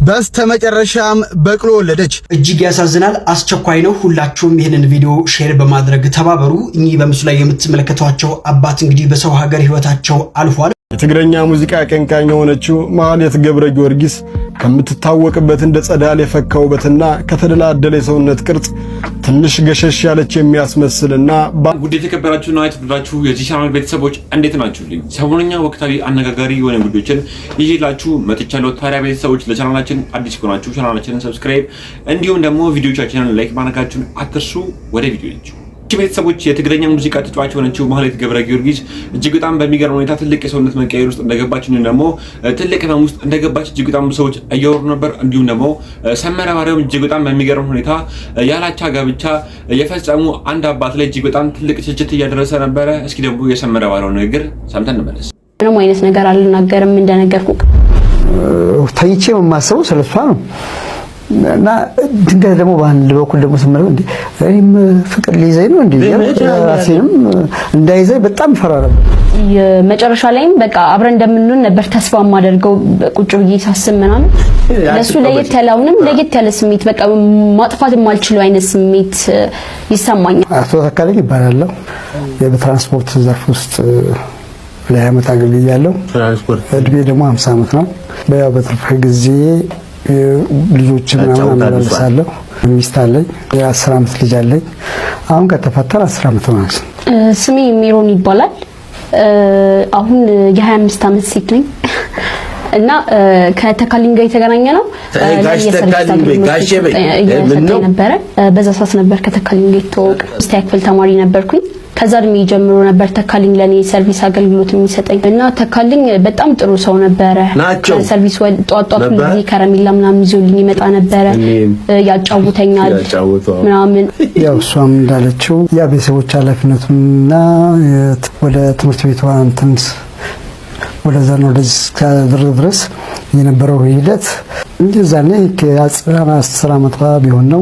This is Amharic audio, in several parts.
በስተመጨረሻም በቅሎ ወለደች። እጅግ ያሳዝናል። አስቸኳይ ነው። ሁላችሁም ይህንን ቪዲዮ ሼር በማድረግ ተባበሩ። እኚህ በምስሉ ላይ የምትመለከቷቸው አባት እንግዲህ በሰው ሀገር ህይወታቸው አልፏል። የትግረኛ ሙዚቃ አቀንቃኝ የሆነችው ማህሌት ገብረ ጊዮርጊስ ከምትታወቅበት እንደ ጸዳል የፈካውበትና ከተደላደለ የሰውነት ቅርጽ ትንሽ ገሸሽ ያለች የሚያስመስልና ውድ የተከበራችሁና የተወደዳችሁ የዚህ ቻናል ቤተሰቦች እንዴት ናችሁልኝ? ሰሞኑኛ ወቅታዊ አነጋጋሪ የሆነ ጉዳዮችን ይዤላችሁ መጥቻለሁ። ታዲያ ቤተሰቦች ለቻናላችን አዲስ ከሆናችሁ ቻናላችንን ሰብስክራይብ እንዲሁም ደግሞ ቪዲዮቻችንን ላይክ ማድረጋችሁን አትርሱ። ወደ ቪዲዮቹ ቤተሰቦች የትግረኛ ሙዚቃ ተጫዋች የሆነችው ማህሌት ገብረ ጊዮርጊስ እጅግ በጣም በሚገርም ሁኔታ ትልቅ የሰውነት መቀየር ውስጥ እንደገባች እንዲሁም ደግሞ ትልቅ ህመም ውስጥ እንደገባች እጅግ በጣም ሰዎች እያወሩ ነበር። እንዲሁም ደግሞ ሰመረ ባሪያውም እጅግ በጣም በሚገርም ሁኔታ ያላቻ ጋብቻ የፈጸሙ አንድ አባት ላይ እጅግ በጣም ትልቅ ትችት እያደረሰ ነበረ። እስኪ ደግሞ የሰመረ ባሪያው ንግግር ሰምተን እንመለስ። ምንም አይነት ነገር አልናገርም እንደነገርኩ ታይቼ የማስበው ስለሷ ነው እና ድንገት ደግሞ በአንድ በኩል ደግሞ ስመረው እንዴ እኔም ፍቅር ሊይዘኝ ነው እንዴ ራሴንም እንዳይዘኝ በጣም ፈራ ነበር። የመጨረሻ ላይም በቃ አብረን እንደምንሆን ነበር ተስፋ ማደርገው ቁጭ ብዬ ሳስብ ምናምን ለሱ ለየት ያለውንም ለየት ያለ ስሜት በቃ ማጥፋት የማልችለው አይነት ስሜት ይሰማኛል። አቶ ተካልኝ ይባላል። የትራንስፖርት ዘርፍ ውስጥ ለዓመት አገልግያለሁ። እድሜ ደግሞ 50 ዓመት ነው። በትርፍ ጊዜ ልጆችን አመላለሳለሁ። ሚስት አለኝ። የ10 ዓመት ልጅ አለኝ። አሁን ከተፈተረ 10 ዓመት ሆኗል። ስሜ ሚሮን ይባላል። አሁን የ25 ዓመት ሴት ነኝ እና ከተካልኝ ጋር የተገናኘ ነው። ነበረ በዛ ሰዓት ነበር ከተካልኝ ጋር የተዋወቀ። ስታክ ክፍል ተማሪ ነበርኩኝ። ከዛ እድሜ ጀምሮ ነበር ተካልኝ ለኔ ሰርቪስ አገልግሎት የሚሰጠኝ እና ተካልኝ በጣም ጥሩ ሰው ነበረ። ሰርቪስ ጧጧት ጊዜ ከረሜላ ምናምን ይዞልኝ ይመጣ ነበረ። ያጫውተኛል ምናምን። ያው እሷም እንዳለችው ያ ቤተሰቦች ኃላፊነቱና ወደ ትምህርት ቤቷ እንትንስ ወደዛ ነው ድረስ የነበረው ሂደት እንደዛ ነው። ከ10 ዓመት ቢሆን ነው።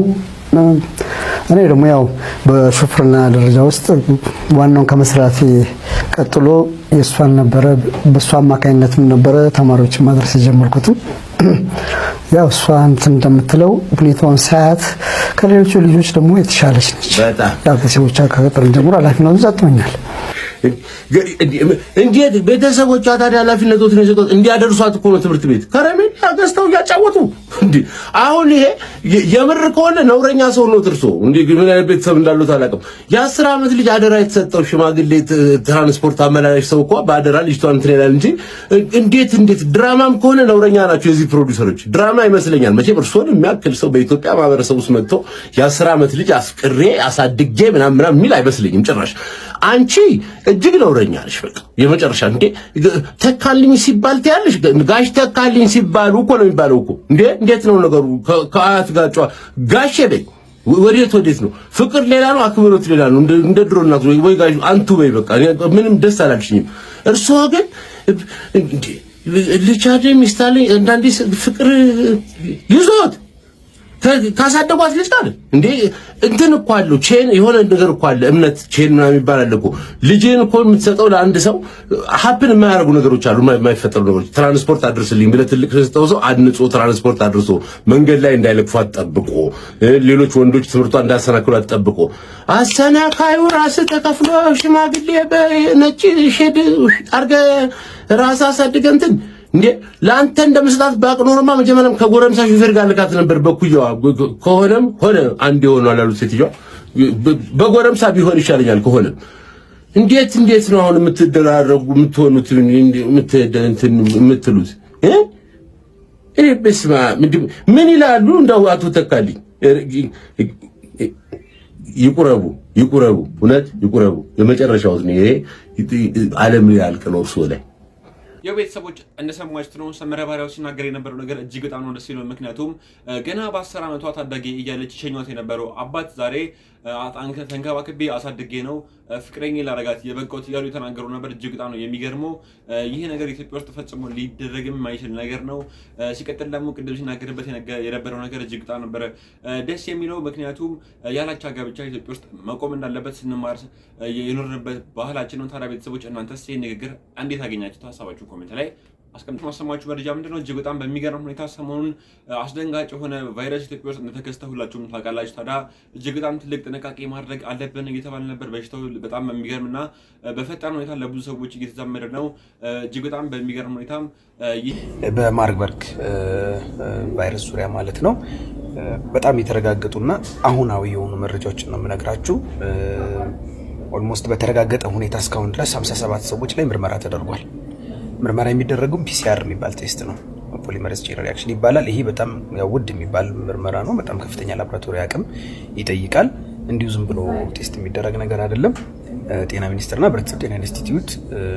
እኔ ደግሞ ያው በሹፍርና ደረጃ ውስጥ ዋናውን ከመስራቴ ቀጥሎ የሷን ነበረ በሷ አማካኝነትም ነበረ ተማሪዎችን ማድረስ የጀመርኩት። ያው እሷን እንደምትለው ሁኔታውን ሳያት ከሌሎቹ ልጆች ደግሞ የተሻለች ነች። ያው ቤተሰቦቿ ከቀጠሩ ጀምሮ ኃላፊነቱን ሰጥቶኛል። እንዴት ቤተሰቦቿ ታዲያ ኃላፊነቱን የሰጡት እንዲያደርሷት እኮ ነው። ትምህርት ቤት ከረሜላ ገዝተው እያጫወቱ እንዴ! አሁን ይሄ የምር ከሆነ ነውረኛ ሰው ነው ትርሶ። እንዴ ምን አይነት ቤተሰብ እንዳሉት አላውቅም። የ10 ዓመት ልጅ አደራ የተሰጠው ሽማግሌ ትራንስፖርት አመላላሽ ሰው እኮ በአደራ ልጅቷን እንትን ይላል እንጂ እንዴት ድራማም ከሆነ ነውረኛ ናቸው የዚህ ፕሮዲዩሰሮች። ድራማ ይመስለኛል መቼም እርሶን የሚያክል ሰው በኢትዮጵያ ማህበረሰብ ውስጥ መጥቶ የ10 ዓመት ልጅ አፍቅሬ አሳድጌ ምናምን የሚል አይመስለኝም ጭራሽ። አንቺ እጅግ ነውረኛ ነሽ። በቃ የመጨረሻ እንዴ ተካልኝ ሲባል ታያለሽ። ጋሽ ተካልኝ ሲባሉ እኮ ነው የሚባለው እኮ እንዴት ነው ነገሩ? ከአያት ጋር ጋሽ በይ ወዴት ነው? ፍቅር ሌላ ነው፣ አክብሮት ሌላ ነው። እንደ ድሮ እናት ወይ ጋሽ አንቱ በይ በቃ ምንም ደስ አላልሽኝም። እርሶ ግን እንዴ ልቻደ ሚስታለኝ አንዳንዴ ፍቅር ይዞት ካሳደጓት ልጅ አይደል እንዴ? እንትን እኮ አለው ቼን የሆነ ነገር እኮ አለ እምነት ቼን ምናምን ይባላል እኮ። ልጅን እኮ የምትሰጠው ለአንድ ሰው ሀፕን የማያደርጉ ነገሮች አሉ፣ የማይፈጠሩ ነገሮች። ትራንስፖርት አድርስልኝ ብለህ ትልቅ ሰው አድንጾ ትራንስፖርት አድርሶ መንገድ ላይ እንዳይለቅፏት ጠብቆ፣ ሌሎች ወንዶች ትምህርቷን እንዳያሰናክሏት ጠብቆ፣ አሰናካዩ ራስ ተከፍሎ ሽማግሌ በነጭ ሼድ አድርገህ ራስ አሳድገህ እንትን እንዴ ላንተ እንደምስጣት ባቅኖርማ መጀመሪያም ከጎረምሳ ሹፌር ጋር ልካት ነበር። በኩያዋ ከሆነም ሆነ አንድ የሆነው አሉት ሴትዮዋ በጎረምሳ ቢሆን ይሻለኛል ከሆነ። እንዴት ነው አሁን የምትደራረጉ የምትሆኑት የምትሉት? እኔ በስማ ምን ይላሉ እንዳው አቶ ተካልኝ ይቁረቡ እውነት ይቁረቡ። የመጨረሻው ነው ይሄ ዓለም ያልቅ ነው እርሱ ላይ የቤተሰቦች እንደሰማችሁት ነው። ሰመረ ባሪያው ሲናገር የነበረው ነገር እጅግ በጣም ነው ደስ ይለው። ምክንያቱም ገና በ10 ዓመቷ ታዳጊ እያለች ሸኛት የነበረው አባት ዛሬ ተንከባክቤ አሳድጌ ነው ፍቅረኛ ላረጋት የበቃሁት እያሉ የተናገሩ ነበር። እጅግ በጣም ነው የሚገርመው። ይሄ ነገር ኢትዮጵያ ውስጥ ፈጽሞ ሊደረግም የማይችል ነገር ነው። ሲቀጥል ደግሞ ቅድም ሲናገርበት የነበረው ነገር እጅግ በጣም ነበር ደስ የሚለው። ምክንያቱም ያላቻ ጋብቻ ኢትዮጵያ ውስጥ መቆም እንዳለበት ስንማር የኖርንበት ባህላችን ነው። ታዲያ ቤተሰቦች እናንተስ ይሄን ንግግር እንዴት አገኛችሁት? ሀሳባችሁ ኮሜንት ላይ አስቀምጥ ማሰማችሁ መረጃ ምንድነው እጅግ በጣም በሚገርም ሁኔታ ሰሞኑን አስደንጋጭ የሆነ ቫይረስ ኢትዮጵያ ውስጥ እንደተከሰተ ሁላችሁም ታውቃላችሁ። ታዲያ እጅግ በጣም ትልቅ ጥንቃቄ ማድረግ አለብን እየተባለ ነበር። በሽታው በጣም በሚገርምና በፈጣን ሁኔታ ለብዙ ሰዎች እየተዛመደ ነው። እጅግ በጣም በሚገርም ሁኔታ በማርበርግ ቫይረስ ዙሪያ ማለት ነው በጣም የተረጋገጡና አሁናዊ የሆኑ መረጃዎችን ነው የምነግራችሁ። ኦልሞስት በተረጋገጠ ሁኔታ እስካሁን ድረስ 57 ሰዎች ላይ ምርመራ ተደርጓል። ምርመራ የሚደረገው ፒሲአር የሚባል ቴስት ነው። ፖሊመሬዝ ቼን ሪአክሽን ይባላል። ይሄ በጣም ውድ የሚባል ምርመራ ነው። በጣም ከፍተኛ ላቦራቶሪ አቅም ይጠይቃል። እንዲሁ ዝም ብሎ ቴስት የሚደረግ ነገር አይደለም። ጤና ሚኒስቴርና ህብረተሰብ ጤና ኢንስቲትዩት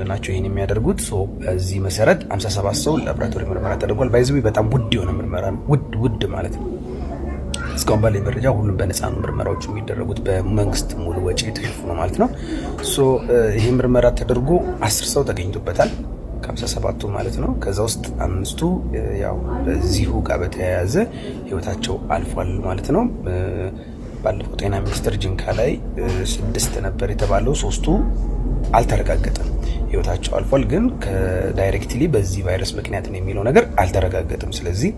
ናቸው ይሄን የሚያደርጉት። በዚህ መሰረት 57 ሰው ላቦራቶሪ ምርመራ ተደርጓል። ባይዘው በጣም ውድ የሆነ ምርመራ ነው። ውድ ማለት ነው። እስካሁን ባለኝ መረጃ ሁሉም በነፃ ነው ምርመራዎቹ የሚደረጉት፣ በመንግስት ሙሉ ወጪ ተሸፍኖ ማለት ነው። ይሄ ምርመራ ተደርጎ 10 ሰው ተገኝቶበታል ከ57ቱ ማለት ነው። ከዛ ውስጥ 5ቱ ያው በዚሁ ጋር በተያያዘ ህይወታቸው አልፏል ማለት ነው። ባለፈው ጤና ሚኒስቴር ጅንካ ላይ 6 ነበር የተባለው፣ 3ቱ አልተረጋገጠም ህይወታቸው አልፏል። ግን ከዳይሬክትሊ በዚህ ቫይረስ ምክንያት ነው የሚለው ነገር አልተረጋገጠም። ስለዚህ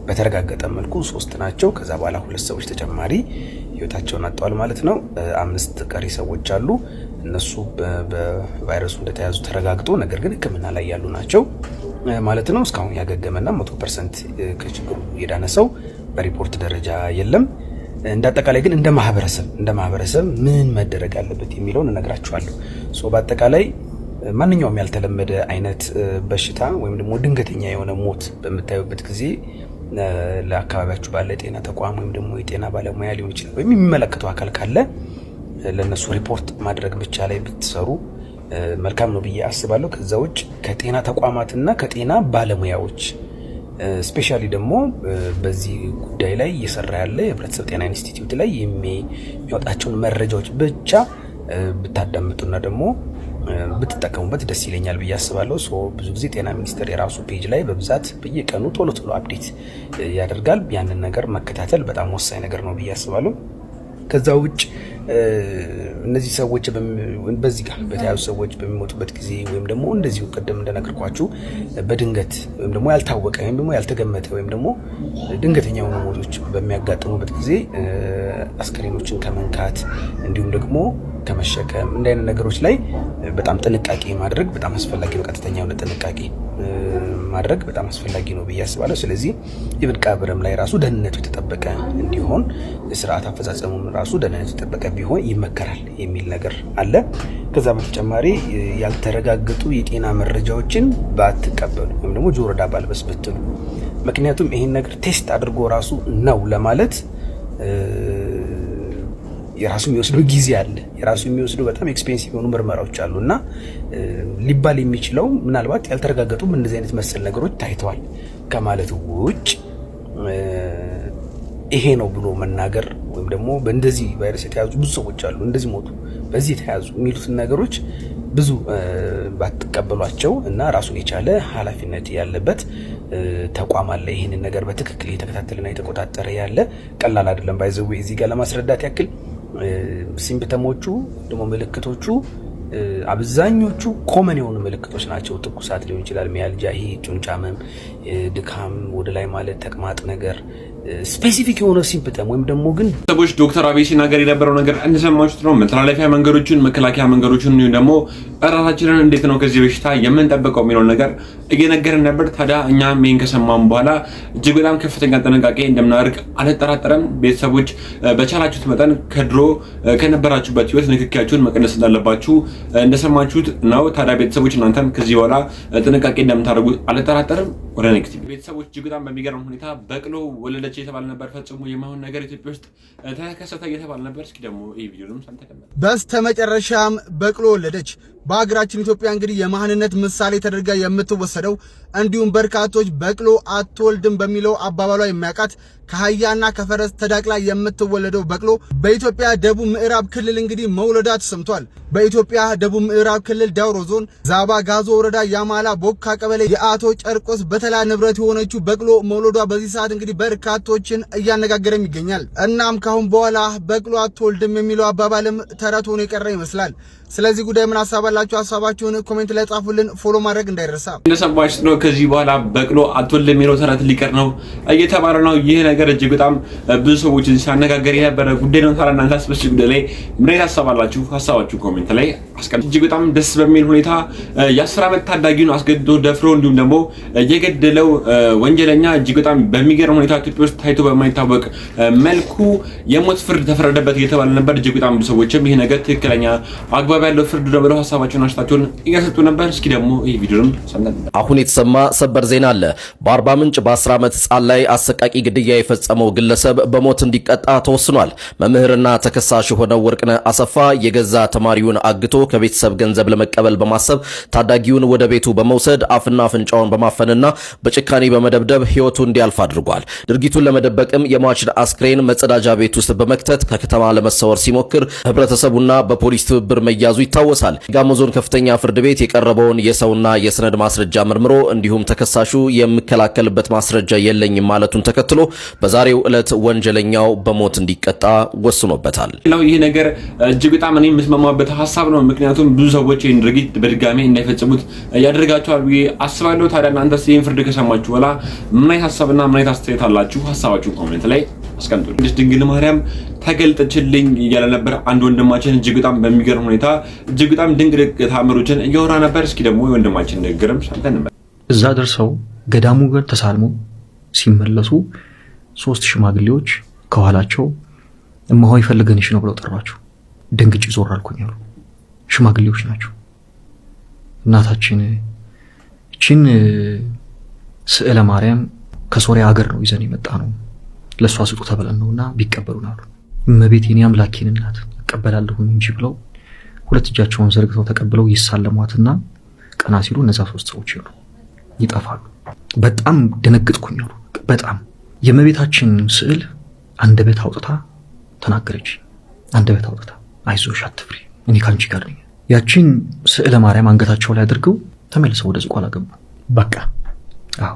በተረጋገጠ መልኩ 3 ናቸው። ከዛ በኋላ 2 ሰዎች ተጨማሪ ህይወታቸውን አጥተዋል ማለት ነው። 5 ቀሪ ሰዎች አሉ። እነሱ በቫይረሱ እንደተያዙ ተረጋግጦ ነገር ግን ሕክምና ላይ ያሉ ናቸው ማለት ነው። እስካሁን ያገገመና 100% ከችግሩ የዳነ ሰው በሪፖርት ደረጃ የለም። እንዳጠቃላይ ግን እንደ ማህበረሰብ ምን መደረግ አለበት የሚለውን እነግራችኋለሁ። በአጠቃላይ ማንኛውም ያልተለመደ አይነት በሽታ ወይም ደግሞ ድንገተኛ የሆነ ሞት በምታዩበት ጊዜ ለአካባቢያችሁ ባለ ጤና ተቋም ወይም ደግሞ የጤና ባለሙያ ሊሆን ይችላል ወይም የሚመለከተው አካል ካለ ለነሱ ሪፖርት ማድረግ ብቻ ላይ ብትሰሩ መልካም ነው ብዬ አስባለሁ። ከዛ ውጭ ከጤና ተቋማትና ከጤና ባለሙያዎች ስፔሻሊ ደግሞ በዚህ ጉዳይ ላይ እየሰራ ያለ የህብረተሰብ ጤና ኢንስቲትዩት ላይ የሚወጣቸውን መረጃዎች ብቻ ብታዳምጡና ደግሞ ብትጠቀሙበት ደስ ይለኛል ብዬ አስባለሁ። ብዙ ጊዜ ጤና ሚኒስቴር የራሱ ፔጅ ላይ በብዛት በየቀኑ ቶሎ አፕዴት ያደርጋል። ያንን ነገር መከታተል በጣም ወሳኝ ነገር ነው ብዬ አስባለሁ። ከዛ ውጭ እነዚህ ሰዎች በዚህ ጋር በተያዙ ሰዎች በሚሞቱበት ጊዜ ወይም ደግሞ እንደዚሁ ቀደም እንደነገርኳችሁ በድንገት ወይም ደግሞ ያልታወቀ ወይም ደግሞ ያልተገመተ ወይም ደግሞ ድንገተኛ የሆኑ ሞቶች በሚያጋጥሙበት ጊዜ አስከሬኖችን ከመንካት እንዲሁም ደግሞ ከመሸከም እንደ አይነት ነገሮች ላይ በጣም ጥንቃቄ ማድረግ በጣም አስፈላጊ ነው። ቀጥተኛ የሆነ ጥንቃቄ ማድረግ በጣም አስፈላጊ ነው ብዬ አስባለሁ። ስለዚህ ይብን ቀብርም ላይ ራሱ ደህንነቱ የተጠበቀ እንዲሆን ስርዓት አፈጻጸሙም ራሱ ደህንነቱ የተጠበቀ ቢሆን ይመከራል የሚል ነገር አለ። ከዛ በተጨማሪ ያልተረጋገጡ የጤና መረጃዎችን ባትቀበሉ ወይም ደግሞ ጆሮ ዳባ ልበስ ብትሉ፣ ምክንያቱም ይሄን ነገር ቴስት አድርጎ ራሱ ነው ለማለት የራሱ የሚወስደው ጊዜ አለ። የራሱ የሚወስደው በጣም ኤክስፔንሲቭ የሆኑ ምርመራዎች አሉና ሊባል የሚችለው ምናልባት ያልተረጋገጡ እንደዚህ አይነት መሰል ነገሮች ታይተዋል ከማለት ውጭ ይሄ ነው ብሎ መናገር ወይም ደግሞ በእንደዚህ ቫይረስ የተያዙ ብዙ ሰዎች አሉ እንደዚህ ሞቱ በዚህ የተያዙ የሚሉትን ነገሮች ብዙ ባትቀበሏቸው እና ራሱን የቻለ ኃላፊነት ያለበት ተቋም አለ። ይሄንን ነገር በትክክል እየተከታተለና እየተቆጣጠረ ያለ ቀላል አይደለም። ባይዘው እዚህ ጋር ለማስረዳት ያክል ሲምፕተሞቹ ደግሞ ምልክቶቹ አብዛኞቹ ኮመን የሆኑ ምልክቶች ናቸው። ትኩሳት ሊሆን ይችላል፣ ሚያልጃ፣ ይሄ ጡንቻ ህመም፣ ድካም፣ ወደ ላይ ማለት፣ ተቅማጥ ነገር ስፔሲፊክ የሆነ ሲምፕተም ወይም ደግሞ ግን ሰዎች ዶክተር አብይ ሲናገር የነበረው ነገር እንደሰማችሁት ነው። መተላለፊያ መንገዶችን፣ መከላከያ መንገዶችን ደግሞ ራሳችንን እንዴት ነው ከዚህ በሽታ የምንጠብቀው የሚለው ነገር እየነገረን ነበር። ታዲያ እኛ ምን ከሰማን በኋላ እጅግ በጣም ከፍተኛ ጥንቃቄ እንደምናደርግ አልጠራጠረም። ቤተሰቦች በቻላችሁት መጠን ከድሮ ከነበራችሁበት ህይወት ንክኪያችሁን መቀነስ እንዳለባችሁ እንደሰማችሁት ነው። ታዲያ ቤተሰቦች እናንተም ከዚህ በኋላ ጥንቃቄ እንደምታደርጉ አልጠራጠርም። ወደ ኔክስት ቤተሰቦች እጅግ በጣም በሚገርም ሁኔታ በቅሎ ወለደች የተባለ ነበር። ፈጽሞ የማይሆን ነገር ኢትዮጵያ ውስጥ ተከሰተ እየተባለ ነበር። እስኪ ደግሞ ይሄ ቪዲዮንም ሰምተከመ በስተመጨረሻም በቅሎ ወለደች። በሀገራችን ኢትዮጵያ እንግዲህ የማህንነት ምሳሌ ተደርጋ የምትወሰደው እንዲሁም በርካቶች በቅሎ አትወልድም በሚለው አባባሏ የሚያውቃት ከአህያና ከፈረስ ተዳቅላ የምትወለደው በቅሎ በኢትዮጵያ ደቡብ ምዕራብ ክልል እንግዲህ መውለዷ ተሰምቷል። በኢትዮጵያ ደቡብ ምዕራብ ክልል ዳውሮ ዞን ዛባ ጋዞ ወረዳ ያማላ ቦካ ቀበሌ የአቶ ጨርቆስ በተላ ንብረት የሆነችው በቅሎ መውለዷ በዚህ ሰዓት እንግዲህ በርካቶችን እያነጋገረም ይገኛል። እናም ካሁን በኋላ በቅሎ አትወልድም የሚለው አባባልም ተረት ሆኖ የቀረ ይመስላል። ስለዚህ ጉዳይ ምን ሐሳብ አላችሁ? ሐሳባችሁን ኮሜንት ላይ ጻፉልን። ፎሎ ማድረግ እንዳይረሳ። እንደሰማችሁት ነው ከዚህ በኋላ በቅሎ አትወልድም የሚለው ተረት ሊቀር ነው እየተባለ ነው። ይህ ነገር እጅግ በጣም ብዙ ሰዎችን ሲያነጋገር የነበረ ጉዳይ ነው። ታዲያ እናንተስ በዚህ ጉዳይ ላይ ምን አይነት ሐሳብ አላችሁ? ሐሳባችሁ ኮሜንት ላይ አስቀምጡ። እጅግ በጣም ደስ በሚል ሁኔታ የ10 ዓመት ታዳጊውን አስገድዶ ደፍሮ እንዲሁም ደግሞ የገደለው ወንጀለኛ እጅግ በጣም በሚገርም ሁኔታ ኢትዮጵያ ውስጥ ታይቶ በማይታወቅ መልኩ የሞት ፍርድ ተፈረደበት እየተባለ ነበር። እጅግ በጣም ብዙ ሰዎችም ይህ ነገር ትክክለኛ አግባብ ያለው ፍርድ ነው ብለው ሐሳባቸውን አሽታቸውን እያሰጡ ነበር። እስኪ ደግሞ ይህ ቪዲዮም ሰምተን አሁን የተሰማ ሰበር ዜና አለ። በአርባ ምንጭ በ10 ዓመት ሕፃን ላይ አሰቃቂ ግድያ የፈጸመው ግለሰብ በሞት እንዲቀጣ ተወስኗል። መምህርና ተከሳሽ የሆነው ወርቅነህ አሰፋ የገዛ ተማሪውን አግቶ ከቤተሰብ ገንዘብ ለመቀበል በማሰብ ታዳጊውን ወደ ቤቱ በመውሰድ አፍና አፍንጫውን በማፈንና በጭካኔ በመደብደብ ሕይወቱ እንዲያልፍ አድርጓል። ድርጊቱን ለመደበቅም የሟችን አስክሬን መጸዳጃ ቤት ውስጥ በመክተት ከከተማ ለመሰወር ሲሞክር ህብረተሰቡና በፖሊስ ትብብር መያዙ ይታወሳል። ጋሞ ዞን ከፍተኛ ፍርድ ቤት የቀረበውን የሰውና የሰነድ ማስረጃ መርምሮ እንዲሁም ተከሳሹ የሚከላከልበት ማስረጃ የለኝም ማለቱን ተከትሎ በዛሬው ዕለት ወንጀለኛው በሞት እንዲቀጣ ወስኖበታል። ይህ ነገር እጅግ በጣም እኔ የምስማማበት ሐሳብ ነው። ምክንያቱም ብዙ ሰዎች ይህን ድርጊት በድጋሚ እንዳይፈጽሙት ያደርጋቸዋል ብዬ አስባለሁ። ታዲያ እናንተስ ይህን ፍርድ ከሰማችሁ በኋላ ምን አይነት ሐሳብና ምን አይነት አስተያየት አላችሁ? ሐሳባችሁን ኮሜንት ላይ አስቀምጡ። ድንግል ማርያም ተገልጠችልኝ እያለ ነበር አንድ ወንድማችን እጅግ በጣም በሚገርም ሁኔታ እጅግ በጣም ድንቅ ተአምሮችን እያወራ ነበር። እስኪ ደግሞ የወንድማችን ንግግርም ሰምተን ነበር። እዛ ደርሰው ገዳሙ ጋር ተሳልሞ ሲመለሱ 3 ሽማግሌዎች ከኋላቸው እማሆይ ፈልገንሽ ነው ብለው ጠሯቸው። ደንግጬ ዞር አልኩኝ አሉ። ሽማግሌዎች ናቸው። እናታችን እቺን ስዕለ ማርያም ከሶሪያ ሀገር ነው ይዘን የመጣ ነው ለሷ ስጡ ተብለን ነውና ቢቀበሉን አሉ። እመቤቴን አምላኬን እናት እቀበላለሁ እንጂ ብለው 2 እጃቸውን ዘርግተው ተቀብለው ይሳለሟትና ቀና ሲሉ እነዛ 3 ሰዎች ይጠፋሉ። በጣም ደነግጥኩኝ አሉ። በጣም የእመቤታችን ስዕል አንደበት አውጥታ ተናገረች። አንደበት አውጥታ አይዞሽ አትፍሪ እኔ ካንቺ ጋር ነኝ። ያቺን ስዕለ ማርያም አንገታቸው ላይ አድርገው ተመልሰው ወደ ዝቋላ ገቡ። በቃ አዎ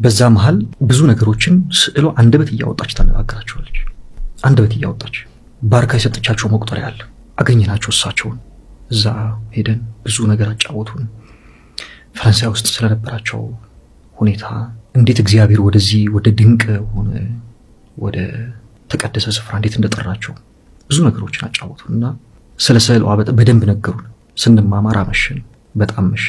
በዛ መሃል ብዙ ነገሮችን ስዕሏ አንደበት እያወጣች ታነጋግራቸዋለች። አንደበት እያወጣች ባርካ የሰጠቻቸው መቁጠሪያ አለ። አገኘናቸው። እሳቸውን እዛ ሄደን ብዙ ነገር አጫወቱን። ፈረንሳይ ውስጥ ስለነበራቸው ሁኔታ እንዴት እግዚአብሔር ወደዚህ ወደ ድንቅ ሆነ ወደ ተቀደሰ ስፍራ እንዴት እንደጠራቸው ብዙ ነገሮችን አጫወቱንና ስለ ስዕሏ በደንብ ነገሩን። ስንማማር አመሸን። በጣም መሸ።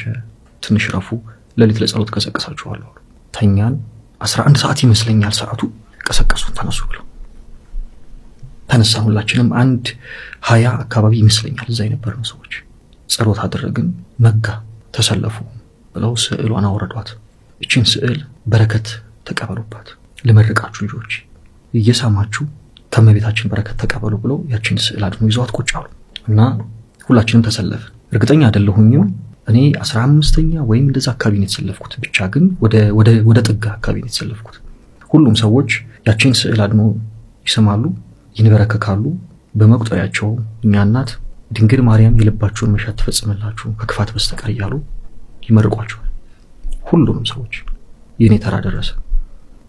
ትንሽ ረፉ። ሌሊት ለጸሎት ቀሰቀሳችኋለሁ። ተኛን። 11 ሰዓት ይመስለኛል ሰዓቱ። ቀሰቀሱን። ተነሱ ብለው ተነሳን። ሁላችንም 1:20 አካባቢ ይመስለኛል እዛ የነበርነው ሰዎች ጸሎት አደረግን። ነጋ። ተሰለፉ ብለው ስዕሏን አወረዷት። እቺን ስዕል በረከት ተቀበሉባት። ለመረቃችሁ ልጆች እየሳማችሁ ከመቤታችን በረከት ተቀበሉ ብለው ያቺን ስዕል አድኖ ይዘዋት ቁጭ አሉ እና ሁላችንም ተሰለፍን። እርግጠኛ አይደለሁኝም እኔ 15ኛ ወይም እንደዛ አካባቢ ነው የተሰለፍኩት። ብቻ ግን ወደ ጥጋ አካባቢ ነው የተሰለፍኩት። ሁሉም ሰዎች ያቺን ስዕል አድኖ ይሰማሉ፣ ይንበረከካሉ። በመቁጠሪያቸው እኛ እናት ድንግል ማርያም የልባችሁን መሻት ትፈጽምላችሁ ከክፋት በስተቀር እያሉ ይመርቋቸዋል። ሁሉንም ሰዎች የኔ ተራ ደረሰ።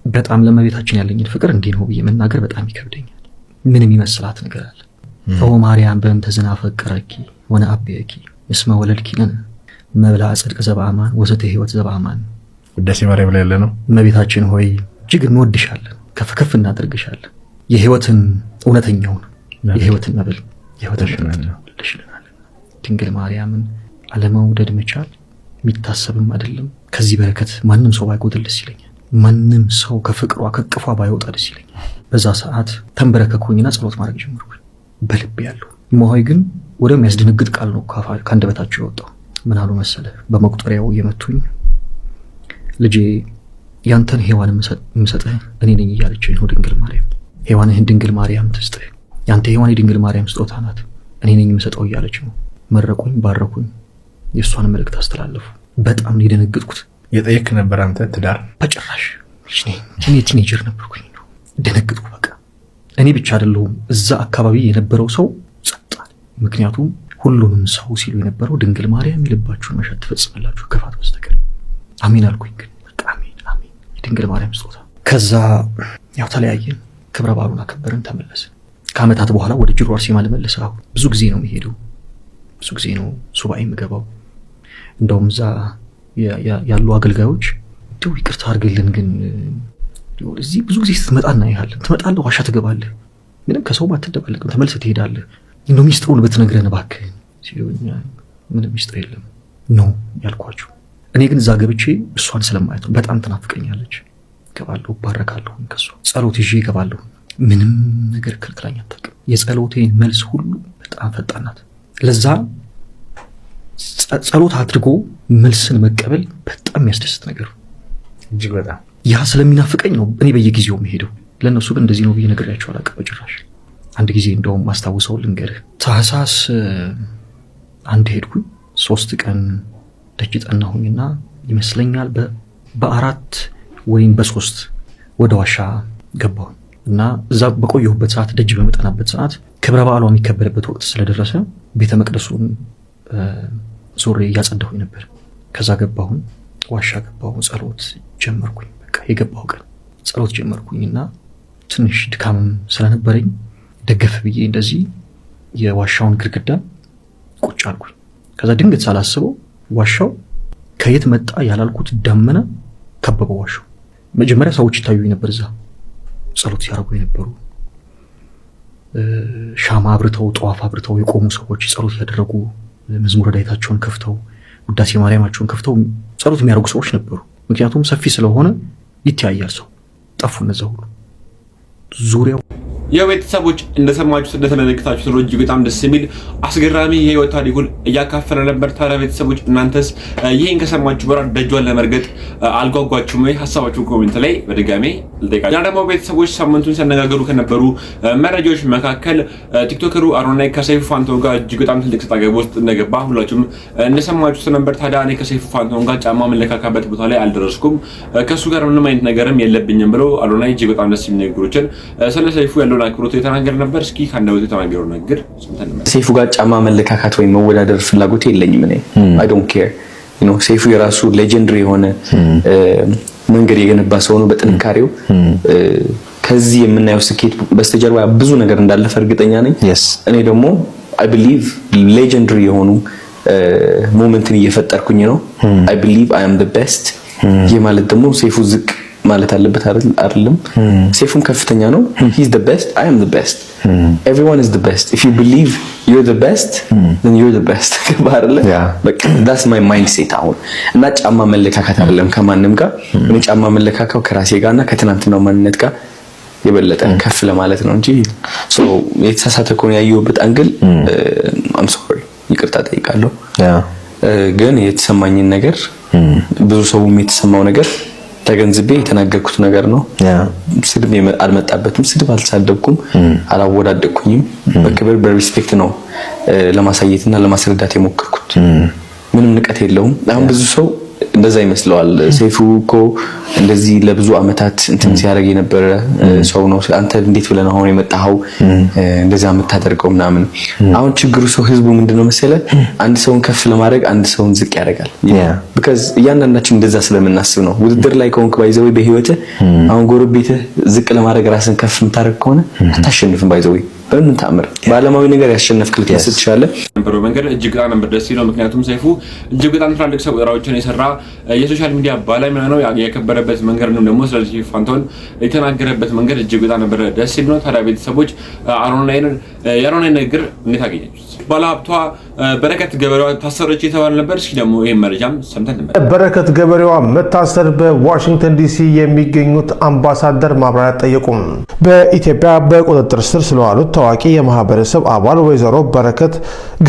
በጣም ለመቤታችን ያለኝን ፍቅር እንዲህ ነው ብዬ መናገር በጣም ይከብደኛል። ምንም ይመስላት ነገር አለ። ኦ ማርያም በእንተ ዝናፈቅረኪ ወነአብየኪ እስመ ወለድኪ ለነ መብላ ጽድቅ ዘበአማን ወዘተ ሕይወት ዘበአማን። ውዳሴ ማርያም ላይ ያለ ነው። እመቤታችን ሆይ እጅግ እንወድሻለን፣ ከፍ ከፍ እናደርግሻለን። የሕይወትን እውነተኛውን የሕይወትን መብል የሕይወትን ወልደሽልናል። ድንግል ማርያምን አለመውደድ መቻል የሚታሰብም አይደለም። ከዚህ በረከት ማንም ሰው ባይጎድል ደስ ይለኛል። ማንም ሰው ከፍቅሯ ከቅፏ ባይወጣ ደስ ይለኛል። በዛ ሰዓት ተንበረከኩኝና ጸሎት ማድረግ ጀመርኩኝ በልቤ ያለው። እማሆይ ግን ወደሚያስደነግጥ ቃል ነው ከአንደበታቸው የወጣው። ምን አሉ መሰለ? በመቁጠሪያው እየመቱኝ ልጄ ያንተን ሔዋን የምሰጥህ እኔ ነኝ እያለች ነው ድንግል ማርያም። ሔዋንህን ድንግል ማርያም ትስጥህ፣ ያንተ ሔዋን የድንግል ማርያም ስጦታ ናት፣ እኔ ነኝ የምሰጠው እያለች ነው። መረቁኝ፣ ባረኩኝ፣ የእሷን መልእክት አስተላለፉ። በጣም ነው የደነገጥኩት። የጠየክ ነበር አንተ ትዳር? በጭራሽ እኔ ቲኔጀር ነበርኩኝ። ደነገጥኩ። በቃ እኔ ብቻ አይደለሁም እዛ አካባቢ የነበረው ሰው ጸጥ አለ። ምክንያቱም ሁሉንም ሰው ሲሉ የነበረው ድንግል ማርያም የልባችሁን መሻት ትፈጽምላችሁ ከክፋት በስተቀር። አሜን አልኩኝ። ግን በቃ አሜን አሜን፣ የድንግል ማርያም ስጦታ። ከዛ ያው ተለያየን፣ ክብረ በዓሉን አከበርን፣ ተመለስን። ከዓመታት በኋላ ወደ ጅሩ አርሴማ ልመለስ። አሁን ብዙ ጊዜ ነው የሚሄደው። ብዙ ጊዜ ነው ሱባኤ የምገባው። እንደውም እዛ ያሉ አገልጋዮች እንደው ይቅርታ አድርግልን ግን እዚህ ብዙ ጊዜ ስትመጣና ይሃለን ትመጣለህ፣ ዋሻ ትገባለህ፣ ምንም ከሰው ባትደባለቅም ተመልሰህ ትሄዳለህ። እንደው ሚስጥሩን ብትነግረን እባክህ ሲሉኝ ምንም ሚስጥር የለም ነው ያልኳቸው። እኔ ግን እዛ ገብቼ እሷን ስለማየት ነው። በጣም ትናፍቀኛለች። ገባለሁ፣ ባረካለሁ፣ ከሷ ጸሎት ይዤ ገባለሁ። ምንም ነገር ከልክላኝ አታውቅም። የጸሎቴን መልስ ሁሉ በጣም ፈጣን ናት። ለዛ ጸሎት አድርጎ መልስን መቀበል በጣም የሚያስደስት ነገር እጅግ በጣም ያ ስለሚናፍቀኝ ነው እኔ በየጊዜው የምሄደው። ለነሱ ግን እንደዚህ ነው ብዬ ነግሬያቸው አላውቅም በጭራሽ። አንድ ጊዜ እንደውም ማስታወሰው ልንገርህ። ታህሳስ 1 ሄድኩኝ። 3 ቀን ደጅ ጠናሁኝና ይመስለኛል በ4 ወይም በ3 ወደ ዋሻ ገባሁ እና እዛ በቆየሁበት ሰዓት ደጅ በመጠናበት ሰዓት ክብረ በዓሉ የሚከበርበት ወቅት ስለደረሰ ቤተ መቅደሱን ዞሬ እያጸዳሁኝ ነበር። ከዛ ገባሁኝ፣ ዋሻ ገባሁ፣ ጸሎት ጀመርኩኝ። በቃ የገባሁ ቀን ጸሎት ጀመርኩኝና ትንሽ ድካም ስለነበረኝ ደገፍ ብዬ እንደዚህ የዋሻውን ግድግዳ ቁጭ አልኩኝ። ከዛ ድንገት ሳላስበው ዋሻው ከየት መጣ ያላልኩት ደመና ከበበው ዋሻው። መጀመሪያ ሰዎች ይታዩኝ ነበር፣ እዛ ጸሎት ሲያደርጉ የነበሩ ሻማ አብርተው ጧፍ አብርተው የቆሙ ሰዎች ጸሎት ያደረጉ መዝሙረ ዳዊታቸውን ከፍተው ውዳሴ ማርያማቸውን ከፍተው ጸሎት የሚያደርጉ ሰዎች ነበሩ። ምክንያቱም ሰፊ ስለሆነ ይታያል ሰው። ጠፉ እነዛ ሁሉ ዙሪያው። የቤተሰቦች እንደሰማችሁት እንደተመለከታችሁት ነው እጅግ በጣም ደስ የሚል አስገራሚ የህይወት ታሪኩን እያካፈለ ነበር። ታዲያ ቤተሰቦች እናንተስ ይሄን ከሰማችሁ በኋላ ደጇን ለመርገጥ አልጓጓችሁም ወይ? ሀሳባችሁን ኮሜንት ላይ በድጋሜ ልጠይቃችሁ። እና ደግሞ ቤተሰቦች ሳምንቱን ሲያነጋገሩ ከነበሩ መረጃዎች መካከል ቲክቶከሩ አሮናይ ከሰይፉ ፋንታሁን ጋር እጅግ በጣም ትልቅ ሰጣ ገባ ውስጥ እንደገባ ሁላችሁም እንደሰማችሁት ነበር። ታዲያ እኔ ከሰይፉ ፋንታሁን ጋር ጫማ መለካካበት ቦታ ላይ አልደረስኩም፣ ከሱ ጋር ምንም አይነት ነገርም የለብኝም ብሎ አሮናይ እጅግ በጣም ደስ የሚል ነገሮችን ስለ ሰይፉ ያለው አክብሮት የተናገረ ነበር። እስኪ ካንደበት የተናገረው ነገር ሰምተን ነበር። ሰይፉ ጋር ጫማ መለካካት ወይ መወዳደር ፍላጎት የለኝም እኔ። I don't care you know ሰይፉ የራሱ ሌጀንደሪ የሆነ መንገድ የገነባ ሰው ነው በጥንካሬው። ከዚህ የምናየው ስኬት በስተጀርባ ብዙ ነገር እንዳለፈ እርግጠኛ ነኝ። እኔ ደግሞ I believe ሌጀንደሪ የሆኑ ሞመንትን እየፈጠርኩኝ ነው። I believe I am the best። ይህ ማለት ደግሞ ሰይፉ ዝቅ ማለት አለበት አይደለም። ሰይፉም ከፍተኛ ነው። he's the best, I am the best. Everyone is the best. If you believe you're the best, then you're the best. ባረለ በቃ that's my mindset አሁን። እና ጫማ መለካካት አይደለም ከማንም ጋር። እኔ ጫማ መለካካው ከራሴ ጋርና ከትናንትናው ማንነት ጋር የበለጠ ከፍ ለማለት ነው እንጂ የተሳሳተ ከሆነ ያየሁበት አንግል I'm sorry ይቅርታ ጠይቃለሁ። ግን የተሰማኝን ነገር ብዙ ሰውም የተሰማው ነገር ተገንዝቤ የተናገርኩት ነገር ነው። ስድብ አልመጣበትም፣ ስድብ አልሳደብኩም፣ አላወዳደቅኩኝም። በክብር በሪስፔክት ነው ለማሳየትና ለማስረዳት የሞከርኩት። ምንም ንቀት የለውም። አሁን ብዙ ሰው እንደዛ ይመስለዋል። ሰይፉ እኮ እንደዚህ ለብዙ አመታት እንትን ሲያደርግ የነበረ ሰው ነው። አንተ እንዴት ብለህ ነው አሁን የመጣኸው እንደዛ የምታደርገው ምናምን። አሁን ችግሩ ሰው ህዝቡ ምንድነው መሰለህ አንድ ሰውን ከፍ ለማድረግ አንድ ሰውን ዝቅ ያደርጋል። because እያንዳንዳችን እንደዛ ስለምናስብ ነው። ውድድር ላይ ከሆንክ ባይዘው በህይወትህ አሁን ጎረቤትህ ዝቅ ለማድረግ ራስን ከፍ የምታደርግ ከሆነ አታሸንፍም። ባይዘው በምን ታምር ባለማዊ ነገር ያሸነፍክ ልትመስል ትችላለህ። ነበር መንገድ እጅግ በጣም ነበር ደስ ይለው። ምክንያቱም ሰይፉ እጅግ በጣም ትላልቅ ሰዎችን የሰራ የሶሻል ሚዲያ ባለሙያ ነው። የከበረበት መንገድ ነው ደግሞ ስለዚህ ፋንታሁን የተናገረበት መንገድ እጅግ በጣም ነበር ደስ ይል ነው። ታዲያ ቤተሰቦች የአሮናይን ነገር እንዴት አገኛችሁት? ባለሀብቷ በረከት ገበሬዋ ታሰረች የተባለ ነበር። እስኪ ደግሞ ይሄን መረጃም ሰምተን ነበር። በረከት ገበሬዋ መታሰር በዋሽንግተን ዲሲ የሚገኙት አምባሳደር ማብራሪያ ጠየቁም። በኢትዮጵያ በቁጥጥር ስር ስለዋሉት ታዋቂ የማህበረሰብ አባል ወይዘሮ በረከት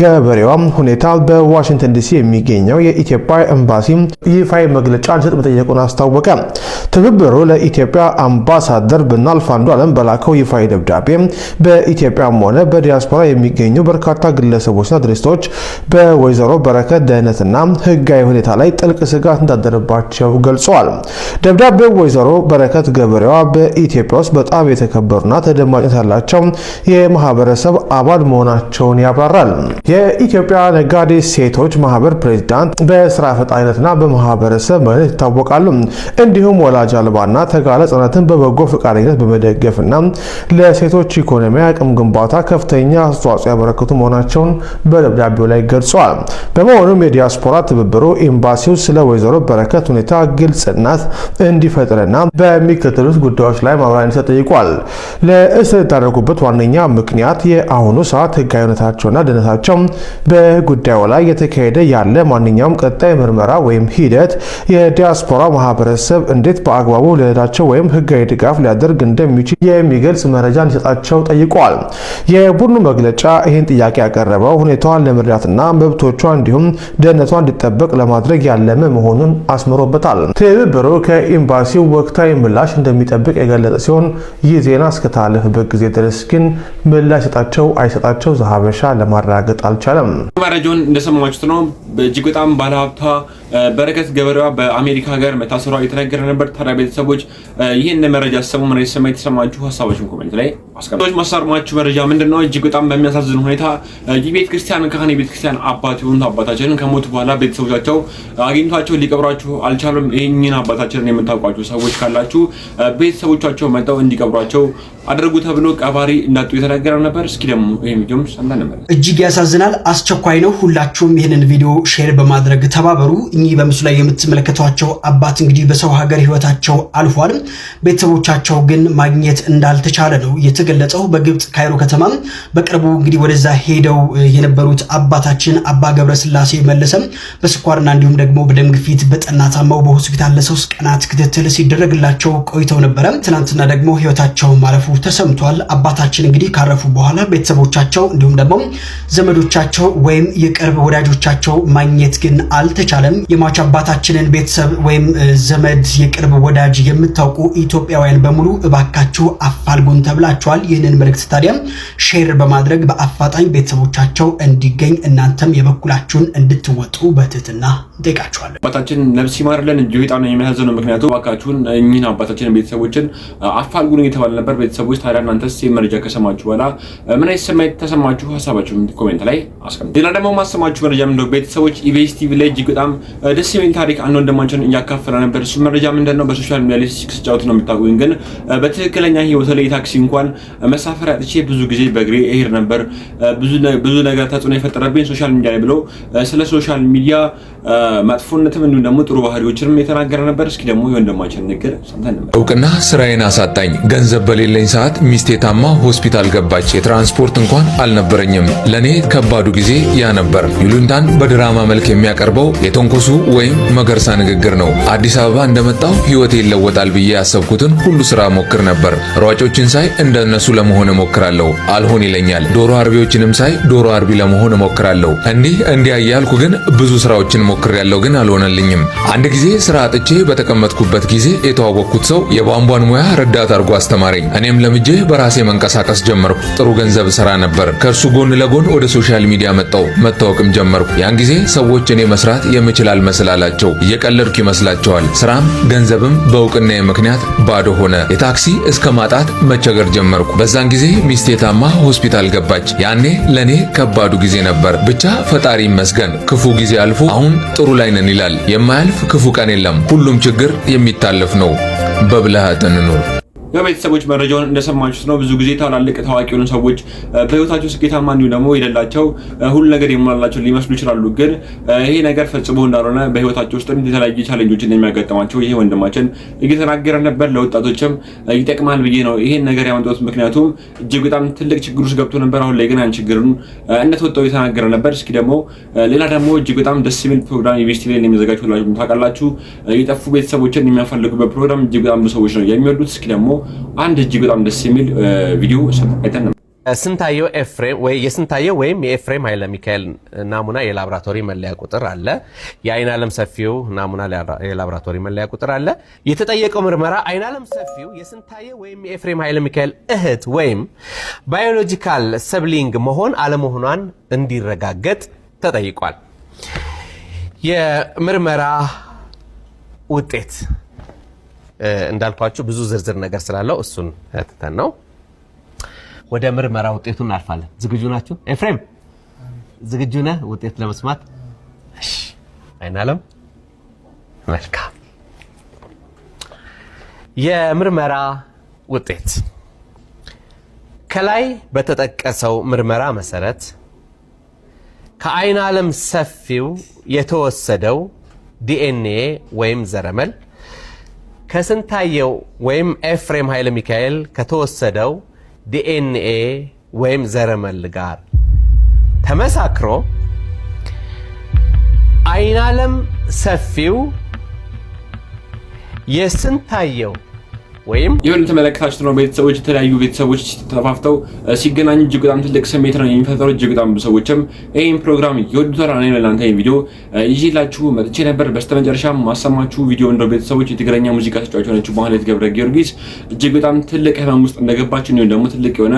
ገበሬዋ ሁኔታ በዋሽንግተን ዲሲ የሚገኘው የኢትዮጵያ ኤምባሲ ይፋዊ መግለጫ እንዲሰጥ መጠየቁን አስታወቀ። ትብብሩ ለኢትዮጵያ አምባሳደር ብናልፍ አንዱዓለም በላከው ይፋዊ ደብዳቤ በኢትዮጵያም ሆነ በዲያስፖራ የሚገኙ በርካታ ግለሰቦችና ድርጅቶች በወይዘሮ በረከት ደህንነትና ህጋዊ ሁኔታ ላይ ጥልቅ ስጋት እንዳደረባቸው ገልጸዋል። ደብዳቤው ወይዘሮ በረከት ገበሬዋ በኢትዮጵያ ውስጥ በጣም የተከበሩና ተደማጭነት ያላቸው የማህበረሰብ አባል መሆናቸውን ያብራራል። የኢትዮጵያ ነጋዴ ሴቶች ማህበር ፕሬዝዳንት በስራ ፈጣሪነትና በማህበረሰብ መሪነት ይታወቃሉ። እንዲሁም ወላጅ አልባና ተጋላጭ ህጻናትን በበጎ ፈቃደኝነት በመደገፍና ለሴቶች ኢኮኖሚ አቅም ግንባታ ከፍተኛ አስተዋጽኦ ያበረከቱ መሆናቸውን በደብዳቤው ላይ ገልጸዋል። በመሆኑም የዲያስፖራ ትብብሩ ኤምባሲው ስለ ወይዘሮ በረከት ሁኔታ ግልጽነት እንዲፈጥርና በሚከተሉት ጉዳዮች ላይ ማብራሪያ እንዲሰጥ ጠይቋል። ለእስር የተዳረጉበት ዋነኛ ምክንያት የአሁኑ ሰዓት ህጋዊነታቸውና ደህንነታቸው በጉዳዩ ላይ የተካሄደ ያለ ማንኛውም ቀጣይ ምርመራ ወይም ሂደት የዲያስፖራ ማህበረሰብ እንዴት በአግባቡ ለሄዳቸው ወይም ህጋዊ ድጋፍ ሊያደርግ እንደሚችል የሚገልጽ መረጃ እንዲሰጣቸው ጠይቋል። የቡድኑ መግለጫ ይህን ጥያቄ ያቀረበው ሁኔታዋን ለመርዳትና መብቶቿ እንዲሁም ደህንነቷ እንዲጠበቅ ለማድረግ ያለመ መሆኑን አስምሮበታል። ትብብሩ ከኤምባሲው ወቅታዊ ምላሽ እንደሚጠብቅ የገለጸ ሲሆን ይህ ዜና እስከታለፈበት ጊዜ ድረስ ግን ምላሽ አይሰጣቸው ዘሀበሻ ለማረጋገጥ አልቻለም። መረጃውን እንደሰማችሁት ነው። እጅግ በጣም ባለሀብቷ በረከት ገበሬዋ በአሜሪካ ሀገር መታሰሯ የተነገረ ነበር። ታዲያ ቤተሰቦች ይህን መረጃ ሲሰሙ ምን የተሰማችሁ ሀሳባችሁን ኮሜንት ላይ አስቀምጡ። ማሳርማችሁ መረጃ ምንድነው? እጅግ በጣም በሚያሳዝን ሁኔታ የቤተ ክርስቲያን ካህን የቤተ ክርስቲያን አባት የሆኑት አባታችንን ከሞቱ በኋላ ቤተሰቦቻቸው አግኝቷቸው ሊቀብሯቸው አልቻሉም። ይህንን አባታችንን የምታውቋቸው ሰዎች ካላችሁ ቤተሰቦቻቸው መጥተው እንዲቀብሯቸው አድርጉ ተብሎ ቀባሪ እንዳጡ የተነገረ ነበር። እስኪ ደግሞ ይሄን ቪዲዮም ሰምተን ነበር። እጅግ ያሳዝናል። አስቸኳይ ነው። ሁላችሁም ይህንን ቪዲዮ ሼር በማድረግ ተባበሩ። እኚህ በምስሉ ላይ የምትመለከቷቸው አባት እንግዲህ በሰው ሀገር ህይወታቸው አልፏል። ቤተሰቦቻቸው ግን ማግኘት እንዳልተቻለ ነው የተገለጸው። በግብጽ ካይሮ ከተማ በቅርቡ እንግዲህ ወደዛ ሄደው የነበሩት አባታችን አባ ገብረስላሴ መለሰም በስኳርና እንዲሁም ደግሞ በደም ግፊት በጠና ታመው በሆስፒታል ለ3 ቀናት ክትትል ሲደረግላቸው ቆይተው ነበረ። ትናንትና ደግሞ ህይወታቸው ማለፉ ተሰምቷል። አባታችን እንግዲህ ካረፉ በኋላ ቤተሰቦቻቸው እንዲሁም ደግሞ ዘመዶቻቸው ወይም የቅርብ ወዳጆቻቸው ማግኘት ግን አልተቻለም። የሟች አባታችንን ቤተሰብ ወይም ዘመድ የቅርብ ወዳጅ የምታውቁ ኢትዮጵያውያን በሙሉ እባካችሁ አፋልጉን ተብላችኋል። ይህንን መልእክት ታዲያ ሼር በማድረግ በአፋጣኝ ቤተሰቦቻቸው እንዲገኝ እናንተም የበኩላችሁን እንድትወጡ በትህትና እንጠይቃችኋለን። አባታችን ነፍስ ይማርልን። እጅግ በጣም ነው የሚያሳዝነው። ምክንያቱም እባካችሁን እኚህን አባታችንን ቤተሰቦችን አፋልጉን እየተባለ ነበር። ቤተሰቦች ታዲያ እናንተስ መረጃ ከሰማችሁ በኋላ ምን አይነት ተሰማችሁ? ሀሳባችሁን ኮሜንት ላይ አስቀምጡ። ሌላ ደግሞ ማሰማችሁ መረጃ ምንድነው? ቤተሰቦች ኢቢኤስ ቲቪ ላይ እጅግ በጣም ደስ የሚል ታሪክ አንድ ወንድማችን እያካፈለ ነበር። እሱ መረጃ ምንድነው? በሶሻል ሚዲያ ላይ ሲጫወት ነው የምታውቁኝ፣ ግን በትክክለኛ ህይወት ላይ ታክሲ እንኳን መሳፈሪያ አጥቼ ብዙ ጊዜ በእግሬ እሄድ ነበር። ብዙ ነገር ተጽዕኖ የፈጠረብኝ ሶሻል ሚዲያ ላይ ብሎ ስለ ሶሻል ሚዲያ መጥፎነትም እንዲሁም ደግሞ ጥሩ ባህሪዎችንም የተናገረ ነበር። እስኪ ደግሞ የወንድማችን ንግግር ሰምተን ነበር። እውቅና ስራዬን አሳጣኝ። ገንዘብ በሌለኝ ሰዓት ሚስቴ ታማ ሆስፒታል ገባች። የትራንስፖርት እንኳን አልነበረኝም። ለኔ ከባዱ ጊዜ ያ ነበር። ይሉንታን በድራማ መልክ የሚያቀርበው የተንኮሱ ወይም መገርሳ ንግግር ነው። አዲስ አበባ እንደመጣው ህይወቴ ይለወጣል ብዬ ያሰብኩትን ሁሉ ስራ ሞክር ነበር። ሯጮችን ሳይ እንደነሱ ለመሆን እሞክራለሁ፣ አልሆን ይለኛል። ዶሮ አርቢዎችንም ሳይ ዶሮ አርቢ ለመሆን እሞክራለሁ። እንዲያ እያልኩ ግን ብዙ ስራዎችን ሞክሬያለሁ፣ ግን አልሆነልኝም። አንድ ጊዜ ስራ አጥቼ በተቀመጥኩበት ጊዜ የተዋወቅኩት ሰው የቧንቧን ሙያ ረዳት አድርጎ አስተማረኝ። እኔም ለምጄ በራሴ መንቀሳቀስ ጀመርኩ። ጥሩ ገንዘብ ስራ ነበር። ከእርሱ ጎን ለጎን ወደ ሶሻል ሚዲያ መጣው፣ መታወቅም ጀመርኩ። ያን ጊዜ ሰዎች እኔ መስራት የምችል አልመስላላቸው፣ እየቀለድኩ ይመስላቸዋል። ስራም ገንዘብም በእውቅናዬ ምክንያት ባዶ ሆነ። የታክሲ እስከ ማጣት መቸገር ጀመርኩ። በዛን ጊዜ ሚስቴ ታማ ሆስፒታል ገባች። ያኔ ለኔ ከባዱ ጊዜ ነበር። ብቻ ፈጣሪ ይመስገን ክፉ ጊዜ አልፎ አሁን ጥሩ ላይ ነን ይላል። የማያልፍ ክፉ ቀን የለም፣ ሁሉም ችግር የሚታለፍ ነው። በብልሃት እንኑር። የቤተሰቦች መረጃውን እንደሰማችሁት ነው። ብዙ ጊዜ ታላልቅ ታዋቂ የሆኑ ሰዎች በህይወታቸው ስኬታማ እንዲሁ ደግሞ የሌላቸው ሁሉ ነገር የሞላላቸው ሊመስሉ ይችላሉ። ግን ይሄ ነገር ፈጽሞ እንዳልሆነ በህይወታቸው ውስጥም የተለያዩ ቻሌንጆችን የሚያጋጥማቸው ይሄ ወንድማችን እየተናገረ ነበር። ለወጣቶችም ይጠቅማል ብዬ ነው ይሄን ነገር ያመጣሁት። ምክንያቱም እጅግ በጣም ትልቅ ችግር ውስጥ ገብቶ ነበር። አሁን ላይ ግን ያን ችግሩን እንደተወጣው የተናገረ ነበር። እስኪ ደግሞ ሌላ ደግሞ እጅግ በጣም ደስ የሚል ፕሮግራም ኢቢኤስ ቲቪ ላይ የሚዘጋጅላችሁ ታውቃላችሁ። የጠፉ ቤተሰቦችን የሚያፈልጉበት ፕሮግራም እጅግ በጣም ብዙ ሰዎች ነው የሚወዱት። እስኪ ደግሞ አንድ እጅግ በጣም ደስ የሚል ቪዲዮ አይተን ነበር። ስንታየው ኤፍሬም ወይ የስንታየው ወይም የኤፍሬም ኃይለ ሚካኤል ናሙና የላብራቶሪ መለያ ቁጥር አለ። የአይን ዓለም ሰፊው ናሙና የላብራቶሪ መለያ ቁጥር አለ። የተጠየቀው ምርመራ አይን ዓለም ሰፊው የስንታየው ወይም የኤፍሬም ኃይለ ሚካኤል እህት ወይም ባዮሎጂካል ሰብሊንግ መሆን አለመሆኗን እንዲረጋገጥ ተጠይቋል። የምርመራ ውጤት እንዳልኳችሁ ብዙ ዝርዝር ነገር ስላለው እሱን ትተን ነው። ወደ ምርመራ ውጤቱ እናልፋለን። ዝግጁ ናችሁ? ኤፍሬም ዝግጁ ነህ ውጤት ለመስማት? እሺ አይናለም መልካም። የምርመራ ውጤት ከላይ በተጠቀሰው ምርመራ መሰረት ከአይናለም ሰፊው የተወሰደው ዲኤንኤ ወይም ዘረመል ከስንታየው ወይም ኤፍሬም ኃይለ ሚካኤል ከተወሰደው ዲኤንኤ ወይም ዘረመል ጋር ተመሳክሮ አይናለም ሰፊው የስንታየው ወይም ይሁን ተመለከታችሁ ነው ቤተሰቦች የተለያዩ ቤተሰቦች ተፋፍተው ሲገናኙ እጅግ በጣም ትልቅ ስሜት ነው የሚፈጠረው። እጅግ በጣም ብዙ ሰዎችም ይሄን ፕሮግራም ይወዱታል። እኔ ለእናንተ ይሄን ቪዲዮ ይዤላችሁ መጥቼ ነበር። በስተመጨረሻም ማሰማችሁ ቪዲዮ እንደው ቤተሰቦች የትግረኛ ሙዚቃ ተጫዋች ሆነች ማህሌት ገብረ ጊዮርጊስ እጅግ በጣም ትልቅ ህመም ውስጥ እንደገባች ነው ደግሞ ትልቅ የሆነ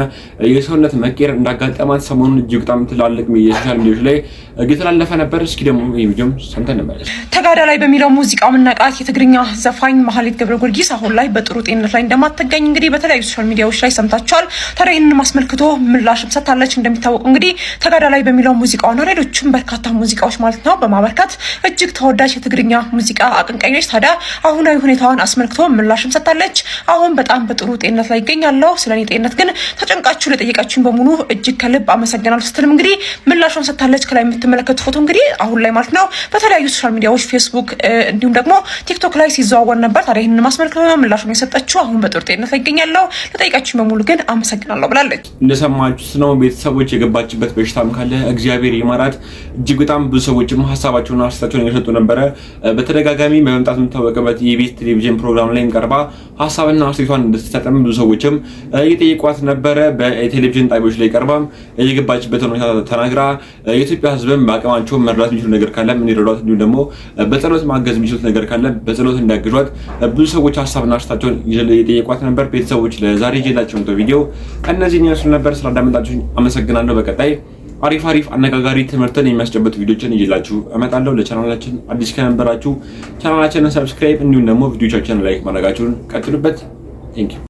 የሰውነት መቀየር እንዳጋጠማት ሰሞኑን እጅግ በጣም ትላልቅ የሶሻል ሚዲያዎች ላይ እየተላለፈ ነበር። እስኪ ደግሞ ይሄ ቪዲዮም ሰምተን እንመለስ። ተጋዳ ላይ በሚለው ሙዚቃው ምናቃት የትግርኛ ዘፋኝ ማህሌት ገብረ ጊዮርጊስ አሁን ላይ በጥሩ ላይ እንደማትገኝ እንግዲህ በተለያዩ ሶሻል ሚዲያዎች ላይ ሰምታችኋል። ታዲያ ይህንን ማስመልክቶ ምላሽ ሰጥታለች። እንደሚታወቀው እንግዲህ ተጋዳ ላይ በሚለው ሙዚቃውና ሌሎችም በርካታ ሙዚቃዎች ማለት ነው በማበርከት እጅግ ተወዳጅ የትግርኛ ሙዚቃ አቀንቃኝ ነች። ታዲያ አሁናዊ ሁኔታዋን አስመልክቶ ምላሽም ሰጥታለች። አሁን በጣም በጥሩ ጤንነት ላይ ይገኛለሁ፣ ስለኔ ጤንነት ግን ተጨንቃችሁ ለጠየቃችሁኝ በሙሉ እጅግ ከልብ አመሰግናለሁ ስትልም እንግዲህ ምላሿን ሰጥታለች። ከላይ የምትመለከቱት ፎቶ እንግዲህ አሁን ላይ ማለት ነው በተለያዩ ሶሻል ሚዲያዎች ፌስቡክ፣ እንዲሁም ደግሞ ቲክቶክ ላይ ሲዘዋወር ነበር። ታዲያ ይህንን ማስመልክቶ ምላሹን የሰጠችው አሁን በጥሩ ጤንነት ላይ ይገኛለሁ፣ ለጠይቃችሁ በሙሉ ግን አመሰግናለሁ ብላለች። እንደሰማችሁት ነው ቤተሰቦች የገባችበት በሽታም ካለ እግዚአብሔር ይማራት። እጅግ በጣም ብዙ ሰዎችም ሀሳባቸውና አስተያየታቸውን እየሰጡ ነበረ። በተደጋጋሚ በመምጣት የምታወቅበት የኢቢኤስ ቴሌቪዥን ፕሮግራም ላይ ቀርባ ሀሳብና አስተያየቷን እንድትሰጥም ብዙ ሰዎችም እየጠየቋት ነበረ። በቴሌቪዥን ጣቢያዎች ላይ ቀርባም የገባችበትን ሁኔታ ተናግራ የኢትዮጵያ ሕዝብም በአቅማቸው መርዳት የሚችሉ ነገር ካለ እንዲረዷት፣ እንዲሁም ደግሞ በጸሎት ማገዝ የሚችሉት ነገር ካለ በጸሎት እንዲያግዟት ብዙ ሰዎች ሀሳብና አስተያየታቸውን የጠየቋት ነበር። ቤተሰቦች ለዛሬ ይዤላችሁ የመጣው ቪዲዮ እነዚህን ይመስሉ ነበር። ስላዳመጣችሁ አመሰግናለሁ። በቀጣይ አሪፍ አነጋጋሪ ትምህርትን የሚያስጨብጡ ቪዲዮችን ይዤላችሁ እመጣለሁ። ለቻናላችን አዲስ ከነበራችሁ ቻናላችንን ሰብስክራይብ እንዲሁም ደግሞ ቪዲዮቻችንን ላይክ ማድረጋችሁን ቀጥሉበት። ቴንክ ዩ